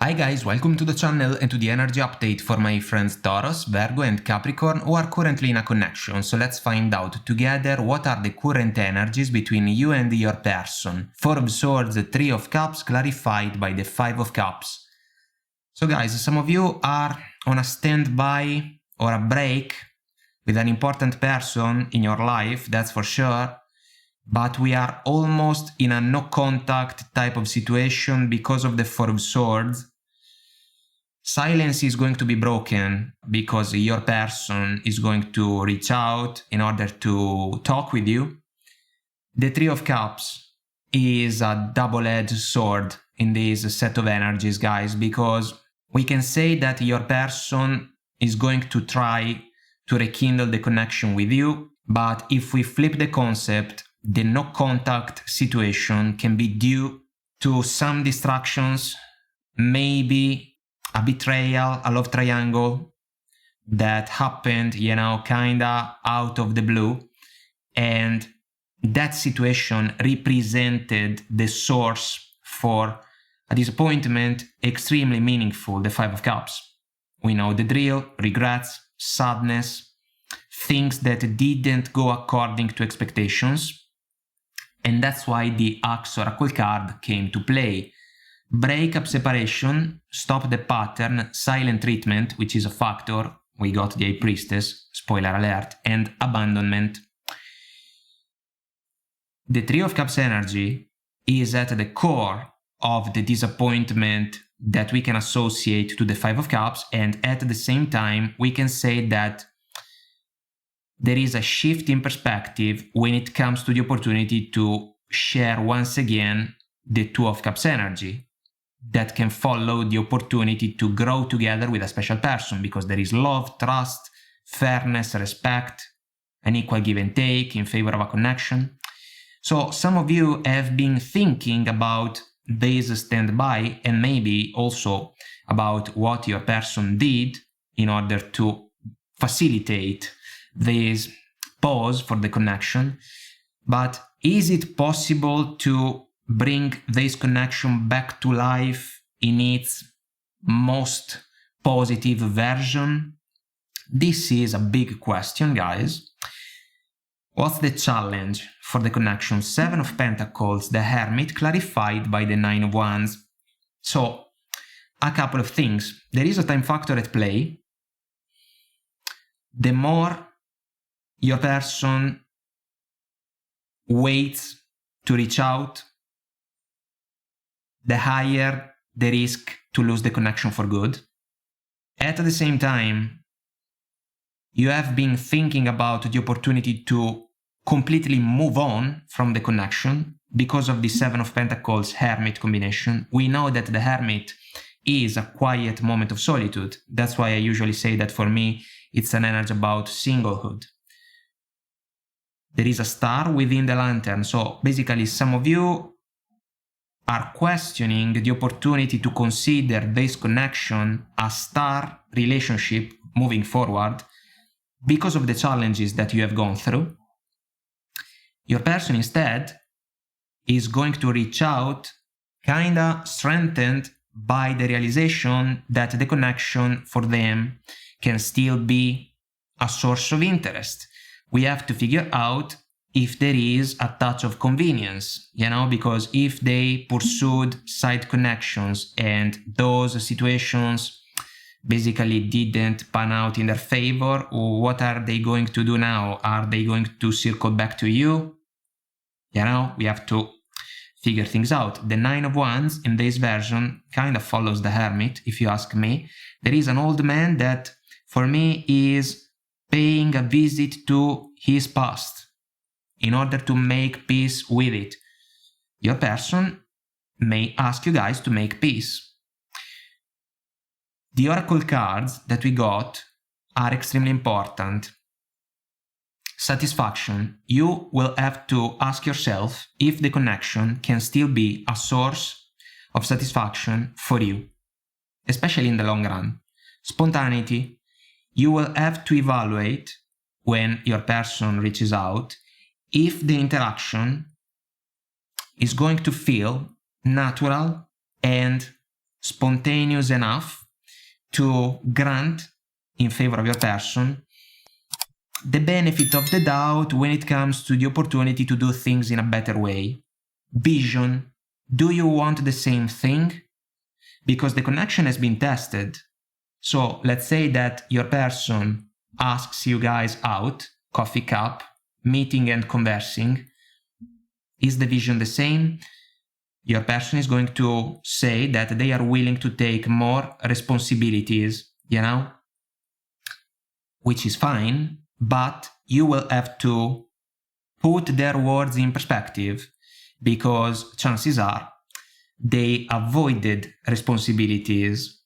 Hi guys, welcome to the channel and to the energy update for my friends Taurus, Virgo and Capricorn who are currently in a connection. So let's find out together what are the current energies between you and your person. Four of Swords, Three of Cups clarified by the Five of Cups. So guys, some of you are on a standby or a break with an important person in your life, that's for sure. But we are almost in a no contact type of situation because of the Four of Swords. Silence is going to be broken because your person is going to reach out in order to talk with you. The Three of Cups is a double-edged sword in this set of energies, guys, because we can say that your person is going to try to rekindle the connection with you, but if we flip the concept, the no contact situation can be due to some distractions, maybe a betrayal, a love triangle that happened, kinda out of the blue. And that situation represented the source for a disappointment extremely meaningful, the Five of Cups. We know the drill: regrets, sadness, things that didn't go according to expectations. And that's why the Axe Oracle card came to play. Breakup, separation, stop the pattern, silent treatment, which is a factor. We got the High Priestess, spoiler alert, and abandonment. The Three of Cups energy is at the core of the disappointment that we can associate to the Five of Cups, and at the same time, we can say that there is a shift in perspective when it comes to the opportunity to share once again the Two of Cups energy that can follow the opportunity to grow together with a special person, because there is love, trust, fairness, respect, an equal give and take in favor of a connection. So some of you have been thinking about this standby and maybe also about what your person did in order to facilitate this pause for the connection. But is it possible to bring this connection back to life in its most positive version? This is a big question, guys. What's the challenge for the connection? Seven of Pentacles, the Hermit, clarified by the Nine of Wands. So, a couple of things. There is a time factor at play. The more your person waits to reach out, the higher the risk to lose the connection for good. At the same time, you have been thinking about the opportunity to completely move on from the connection because of the Seven of Pentacles Hermit combination. We know that the Hermit is a quiet moment of solitude. That's why I usually say that for me, it's an energy about singlehood. There is a star within the lantern. So basically, some of you are questioning the opportunity to consider this connection a star relationship moving forward because of the challenges that you have gone through. Your person instead is going to reach out kinda strengthened by the realization that the connection for them can still be a source of interest. We have to figure out if there is a touch of convenience, because if they pursued side connections and those situations basically didn't pan out in their favor, what are they going to do now? Are they going to circle back to you? We have to figure things out. The Nine of Wands in this version kind of follows the Hermit, if you ask me. There is an old man that, for me, is paying a visit to his past in order to make peace with it. Your person may ask you guys to make peace. The oracle cards that we got are extremely important. Satisfaction. You will have to ask yourself if the connection can still be a source of satisfaction for you, especially in the long run. Spontaneity. You will have to evaluate when your person reaches out if the interaction is going to feel natural and spontaneous enough to grant in favor of your person the benefit of the doubt when it comes to the opportunity to do things in a better way. Vision. Do you want the same thing? Because the connection has been tested. So let's say that your person asks you guys out, coffee cup, meeting and conversing. Is the vision the same? Your person is going to say that they are willing to take more responsibilities, which is fine, but you will have to put their words in perspective, because chances are they avoided responsibilities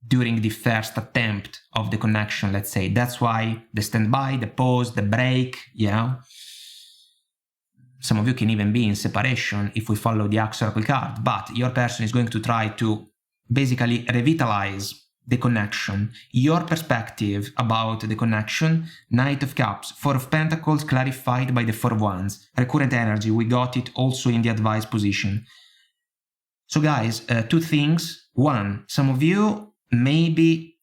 during the first attempt of the connection, let's say. That's why the standby, the pause, the break, Some of you can even be in separation if we follow the Oracle card, but your person is going to try to basically revitalize the connection, your perspective about the connection. Knight of Cups, Four of Pentacles clarified by the Four of Wands. Recurrent energy, we got it also in the advice position. So guys, two things. One, some of you maybe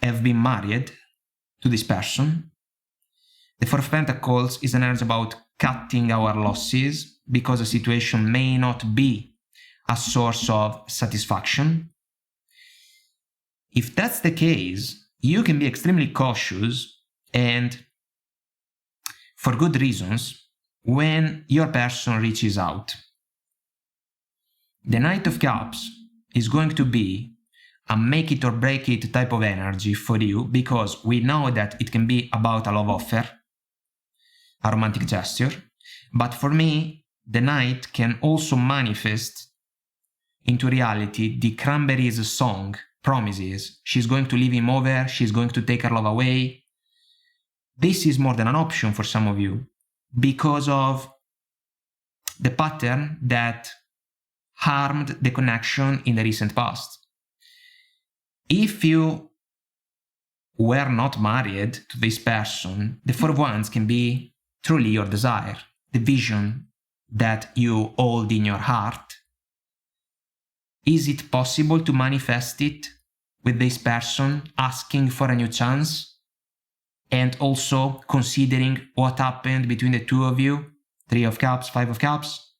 have been married to this person. The Four of Pentacles is an energy about cutting our losses because a situation may not be a source of satisfaction. If that's the case, you can be extremely cautious, and for good reasons, when your person reaches out. The Knight of Cups is going to be a make it or break it type of energy for you, because we know that it can be about a love offer, a romantic gesture, but for me, the Knight can also manifest into reality the Cranberries song promises. She's going to leave him over, she's going to take her love away. This is more than an option for some of you because of the pattern that harmed the connection in the recent past. If you were not married to this person, the Four of Wands can be truly your desire, the vision that you hold in your heart. Is it possible to manifest it with this person asking for a new chance and also considering what happened between the two of you? Three of Cups, Five of Cups.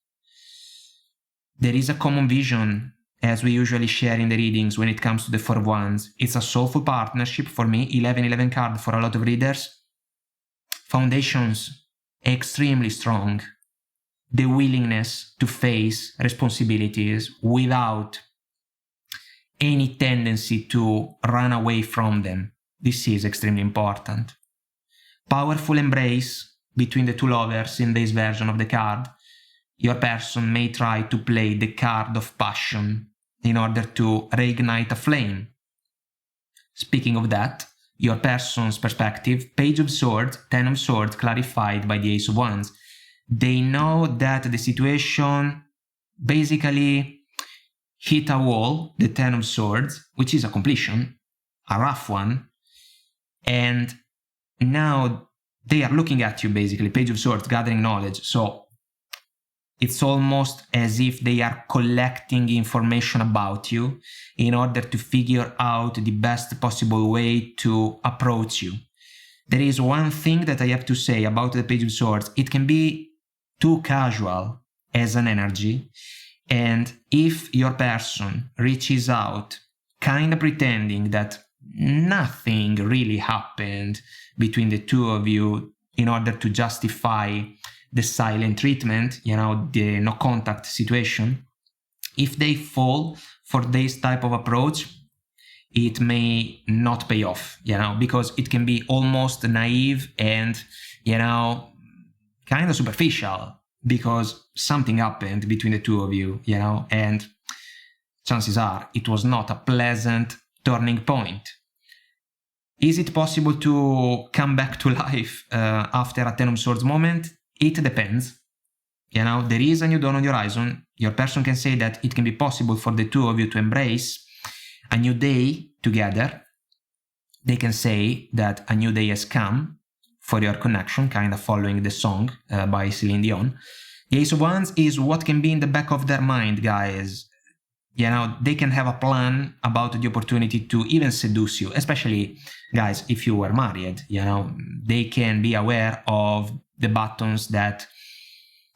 There is a common vision, as we usually share in the readings when it comes to the Four of Wands. It's a soulful partnership for me, 11-11 card for a lot of readers. Foundations, extremely strong. The willingness to face responsibilities without any tendency to run away from them. This is extremely important. Powerful embrace between the two lovers in this version of the card. Your person may try to play the card of passion in order to reignite a flame. Speaking of that, your person's perspective, Page of Swords, Ten of Swords clarified by the Ace of Wands. They know that the situation basically hit a wall, the Ten of Swords, which is a completion, a rough one, and now they are looking at you basically, Page of Swords, gathering knowledge. So it's almost as if they are collecting information about you in order to figure out the best possible way to approach you. There is one thing that I have to say about the Page of Swords. It can be too casual as an energy, and if your person reaches out kind of pretending that nothing really happened between the two of you in order to justify the silent treatment, the no contact situation, if they fall for this type of approach, it may not pay off, because it can be almost naive and, kind of superficial, because something happened between the two of you, and chances are it was not a pleasant turning point. Is it possible to come back to life after a Ten of Swords moment? It depends. There is a new dawn on the horizon. Your person can say that it can be possible for the two of you to embrace a new day together. They can say that a new day has come for your connection, kind of following the song by Celine Dion. The Ace of Wands is what can be in the back of their mind, guys. they can have a plan about the opportunity to even seduce you, especially, guys, if you were married, they can be aware of the buttons that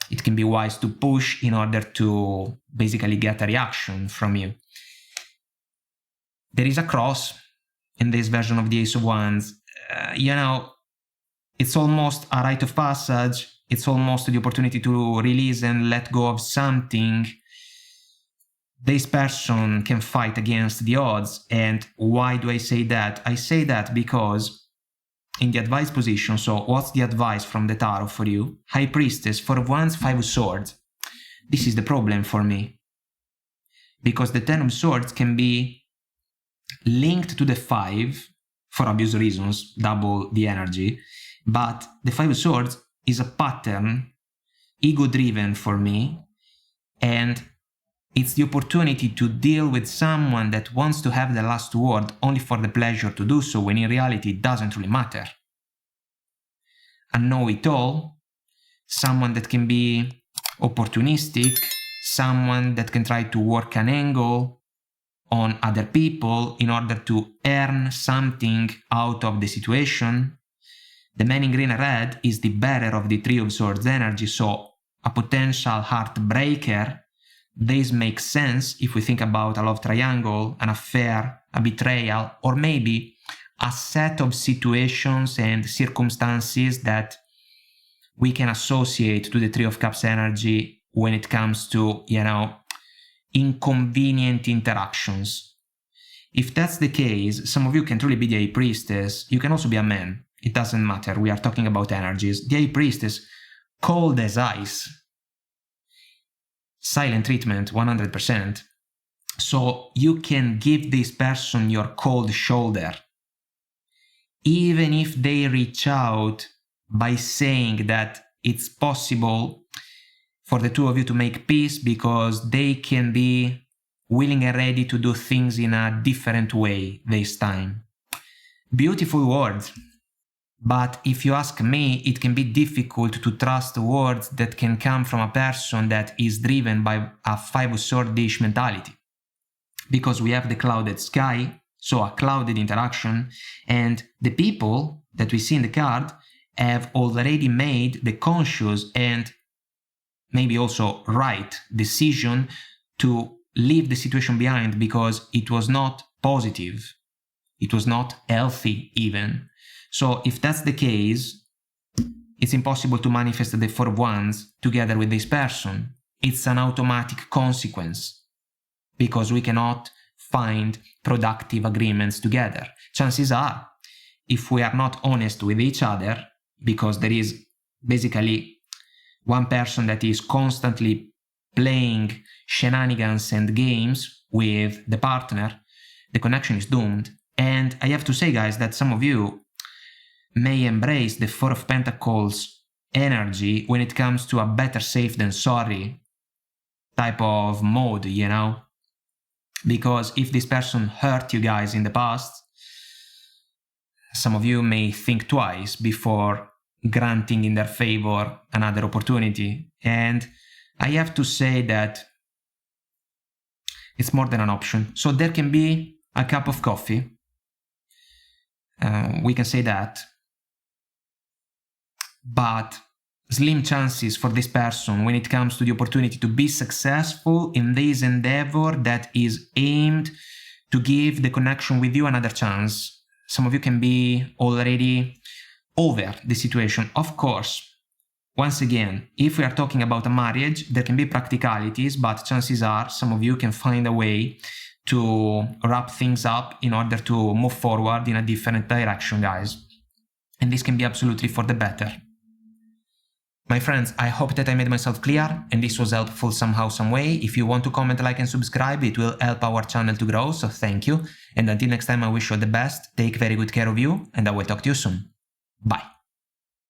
it can be wise to push in order to basically get a reaction from you. There is a cross in this version of the Ace of Wands. It's almost a rite of passage. It's almost the opportunity to release and let go of something. This person can fight against the odds. And why do I say that? I say that because in the advice position, so what's the advice from the tarot for you? High Priestess, 4 of Wands, 5 of Swords. This is the problem for me. Because the 10 of Swords can be linked to the 5 for obvious reasons, double the energy. But the 5 of Swords is a pattern, ego-driven for me, and it's the opportunity to deal with someone that wants to have the last word only for the pleasure to do so, when in reality it doesn't really matter. A know-it-all, someone that can be opportunistic, someone that can try to work an angle on other people in order to earn something out of the situation. The man in green and red is the bearer of the 3 of Swords energy, so a potential heartbreaker. This makes sense if we think about a love triangle, an affair, a betrayal, or maybe a set of situations and circumstances that we can associate to the 3 of Cups energy when it comes to, inconvenient interactions. If that's the case, some of you can truly be the High Priestess. You can also be a man. It doesn't matter. We are talking about energies. The High Priestess, cold as ice. Silent treatment, 100%. So you can give this person your cold shoulder. Even if they reach out by saying that it's possible for the 2 of you to make peace because they can be willing and ready to do things in a different way this time. Beautiful words. But if you ask me, it can be difficult to trust words that can come from a person that is driven by a 5 of Swords mentality. Because we have the clouded sky, so a clouded interaction, and the people that we see in the card have already made the conscious and maybe also right decision to leave the situation behind because it was not positive. It was not healthy even. So if that's the case, it's impossible to manifest the 4 of Wands together with this person. It's an automatic consequence because we cannot find productive agreements together. Chances are, if we are not honest with each other, because there is basically one person that is constantly playing shenanigans and games with the partner, the connection is doomed. And I have to say, guys, that some of you may embrace the 4 of Pentacles energy when it comes to a better safe than sorry type of mode, Because if this person hurt you guys in the past, some of you may think twice before granting in their favor another opportunity. And I have to say that it's more than an option. So there can be a cup of coffee. We can say that. But slim chances for this person when it comes to the opportunity to be successful in this endeavor that is aimed to give the connection with you another chance. Some of you can be already over the situation. Of course, once again, if we are talking about a marriage, there can be practicalities, but chances are some of you can find a way to wrap things up in order to move forward in a different direction, guys. And this can be absolutely for the better. My friends, I hope that I made myself clear and this was helpful somehow, some way. If you want to comment, like and subscribe, it will help our channel to grow, so thank you. And until next time, I wish you all the best, take very good care of you, and I will talk to you soon. Bye.